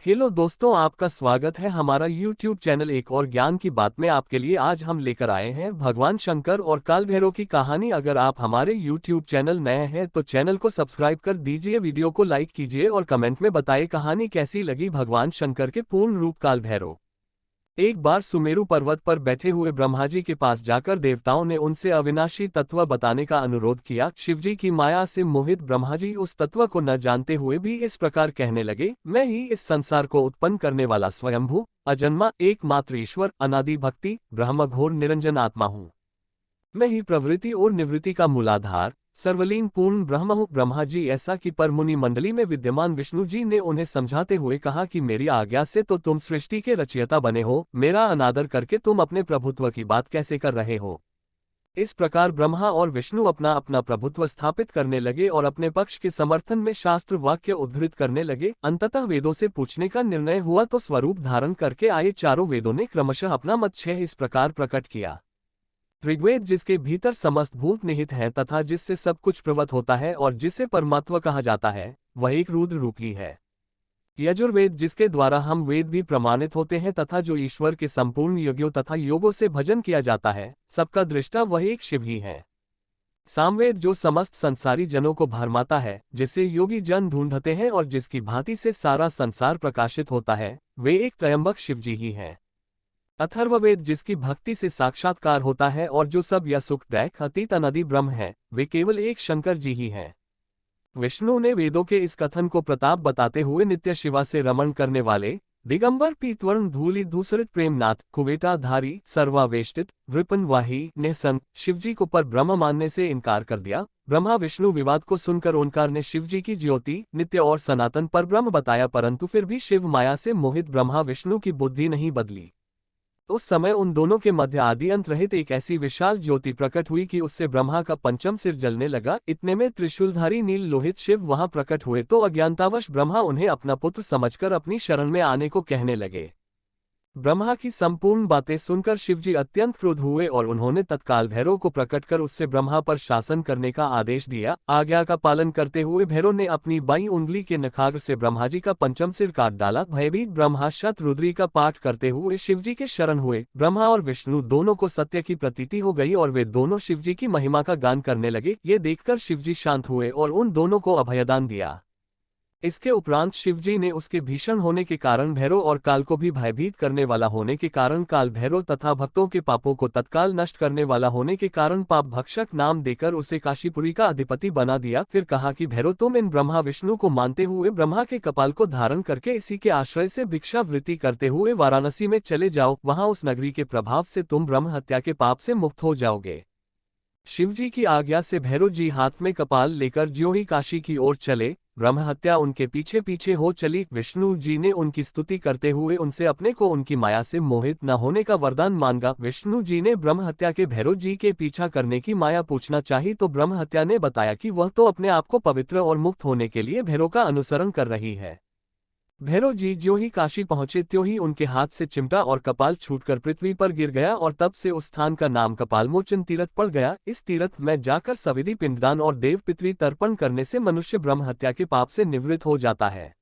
Hello दोस्तों, आपका स्वागत है हमारा YouTube चैनल एक और ज्ञान की बात में। आपके लिए आज हम लेकर आए हैं भगवान शंकर और काल भैरव की कहानी। अगर आप हमारे YouTube चैनल नए हैं तो चैनल को सब्सक्राइब कर दीजिए, वीडियो को लाइक कीजिए और कमेंट में बताइए कहानी कैसी लगी। भगवान शंकर के पूर्ण रूप काल भैरव। एक बार सुमेरु पर्वत पर बैठे हुए ब्रह्मा जी के पास जाकर देवताओं ने उनसे अविनाशी तत्व बताने का अनुरोध किया। शिवजी की माया से मोहित ब्रह्मा जी उस तत्व को न जानते हुए भी इस प्रकार कहने लगे, मैं ही इस संसार को उत्पन्न करने वाला स्वयंभू अजन्मा एकमात्र ईश्वर अनादि भक्ति ब्रह्म घोर निरंजन आत्मा हूँ। मैं ही प्रवृत्ति और निवृत्ति का मूलाधार सर्वलीन पूर्ण ब्रह्म हूँ। ब्रह्मा जी ऐसा कि पर मुनि मंडली में विद्यमान विष्णु जी ने उन्हें समझाते हुए कहा कि मेरी आज्ञा से तो तुम सृष्टि के रचयिता बने हो, मेरा अनादर करके तुम अपने प्रभुत्व की बात कैसे कर रहे हो। इस प्रकार ब्रह्मा और विष्णु अपना अपना प्रभुत्व स्थापित करने लगे और अपने पक्ष के समर्थन में शास्त्र वाक्य उद्धृत करने लगे। अंततः वेदों से पूछने का निर्णय हुआ तो स्वरूप धारण करके आए चारों वेदों ने क्रमशः अपना मत इस प्रकार प्रकट किया। ऋग्वेद जिसके भीतर समस्त भूत निहित है तथा जिससे सब कुछ प्रवत होता है और जिसे परमात्मा कहा जाता है, वह एक रुद्र रूप ही है। यजुर्वेद जिसके द्वारा हम वेद भी प्रमाणित होते हैं तथा जो ईश्वर के संपूर्ण यज्ञों तथा योगों से भजन किया जाता है, सबका दृष्टा वह एक शिव ही है। सामवेद जो समस्त संसारी जनों को भरमाता है, जिसे योगी जन ढूंढते हैं और जिसकी भांति से सारा संसार प्रकाशित होता है, वे एक त्रयंबक शिवजी ही हैं। अथर्ववेद जिसकी भक्ति से साक्षात्कार होता है और जो सब या सुख दैख अतीत अनादि ब्रह्म है, वे केवल एक शंकर जी ही हैं। विष्णु ने वेदों के इस कथन को प्रताप बताते हुए नित्य शिवा से रमण करने वाले दिगंबर पीतवर्ण धूलि धूसरित प्रेमनाथ कुवेटाधारी सर्वावेष्टित वृपन वाही निहसन शिवजी को पर ब्रह्म मानने से इनकार कर दिया। ब्रह्मा विष्णु विवाद को सुनकर ओंकार ने शिवजी की ज्योति नित्य और सनातन पर ब्रह्म बताया, परंतु फिर भी शिव माया से मोहित ब्रह्मा विष्णु की बुद्धि नहीं बदली। उस समय उन दोनों के मध्य आदि अंत रहित एक ऐसी विशाल ज्योति प्रकट हुई कि उससे ब्रह्मा का पंचम सिर जलने लगा। इतने में त्रिशूलधारी नील लोहित शिव वहां प्रकट हुए तो अज्ञानतावश ब्रह्मा उन्हें अपना पुत्र समझकर अपनी शरण में आने को कहने लगे। ब्रह्मा की संपूर्ण बातें सुनकर शिवजी अत्यंत क्रुद्ध हुए और उन्होंने तत्काल भैरव को प्रकट कर उससे ब्रह्मा पर शासन करने का आदेश दिया। आज्ञा का पालन करते हुए भैरव ने अपनी बाईं उंगली के नखाग्र से ब्रह्मा जी का पंचम सिर काट डाला। भयभीत ब्रह्मा शतरुद्री का पाठ करते हुए शिवजी के शरण हुए। ब्रह्मा और विष्णु दोनों को सत्य की प्रतीति हो गई और वे दोनों शिवजी की महिमा का गान करने लगे। ये देखकर शिवजी शांत हुए और उन दोनों को अभयदान दिया। इसके उपरांत शिवजी ने उसके भीषण होने के कारण भैरव और काल को भी भयभीत करने वाला होने के कारण काल भैरव तथा भक्तों के पापों को तत्काल नष्ट करने वाला होने के कारण पाप भक्षक नाम देकर उसे काशीपुरी का अधिपति बना दिया। फिर कहा कि भैरव तुम इन ब्रह्मा विष्णु को मानते हुए ब्रह्मा के कपाल को धारण करके इसी के आश्रय से भिक्षावृत्ति करते हुए वाराणसी में चले जाओ, वहां उस नगरी के प्रभाव से तुम ब्रह्म हत्या के पाप से मुक्त हो जाओगे। शिवजी की आज्ञा से भैरव जी हाथ में कपाल लेकर ज्यों ही काशी की ओर चले, ब्रह्म हत्या उनके पीछे पीछे हो चली। विष्णु जी ने उनकी स्तुति करते हुए उनसे अपने को उनकी माया से मोहित न होने का वरदान मांगा। विष्णु जी ने ब्रह्म हत्या के भैरव जी के पीछा करने की माया पूछना चाही तो ब्रह्म हत्या ने बताया कि वह तो अपने आप को पवित्र और मुक्त होने के लिए भैरव का अनुसरण कर रही है। भैरव जी ज्यों ही काशी पहुंचे त्यों ही उनके हाथ से चिमटा और कपाल छूटकर पृथ्वी पर गिर गया और तब से उस स्थान का नाम कपालमोचन तीर्थ पड़ गया। इस तीर्थ में जाकर सविधि पिंडदान और देव पितृ तर्पण करने से मनुष्य ब्रह्म हत्या के पाप से निवृत्त हो जाता है।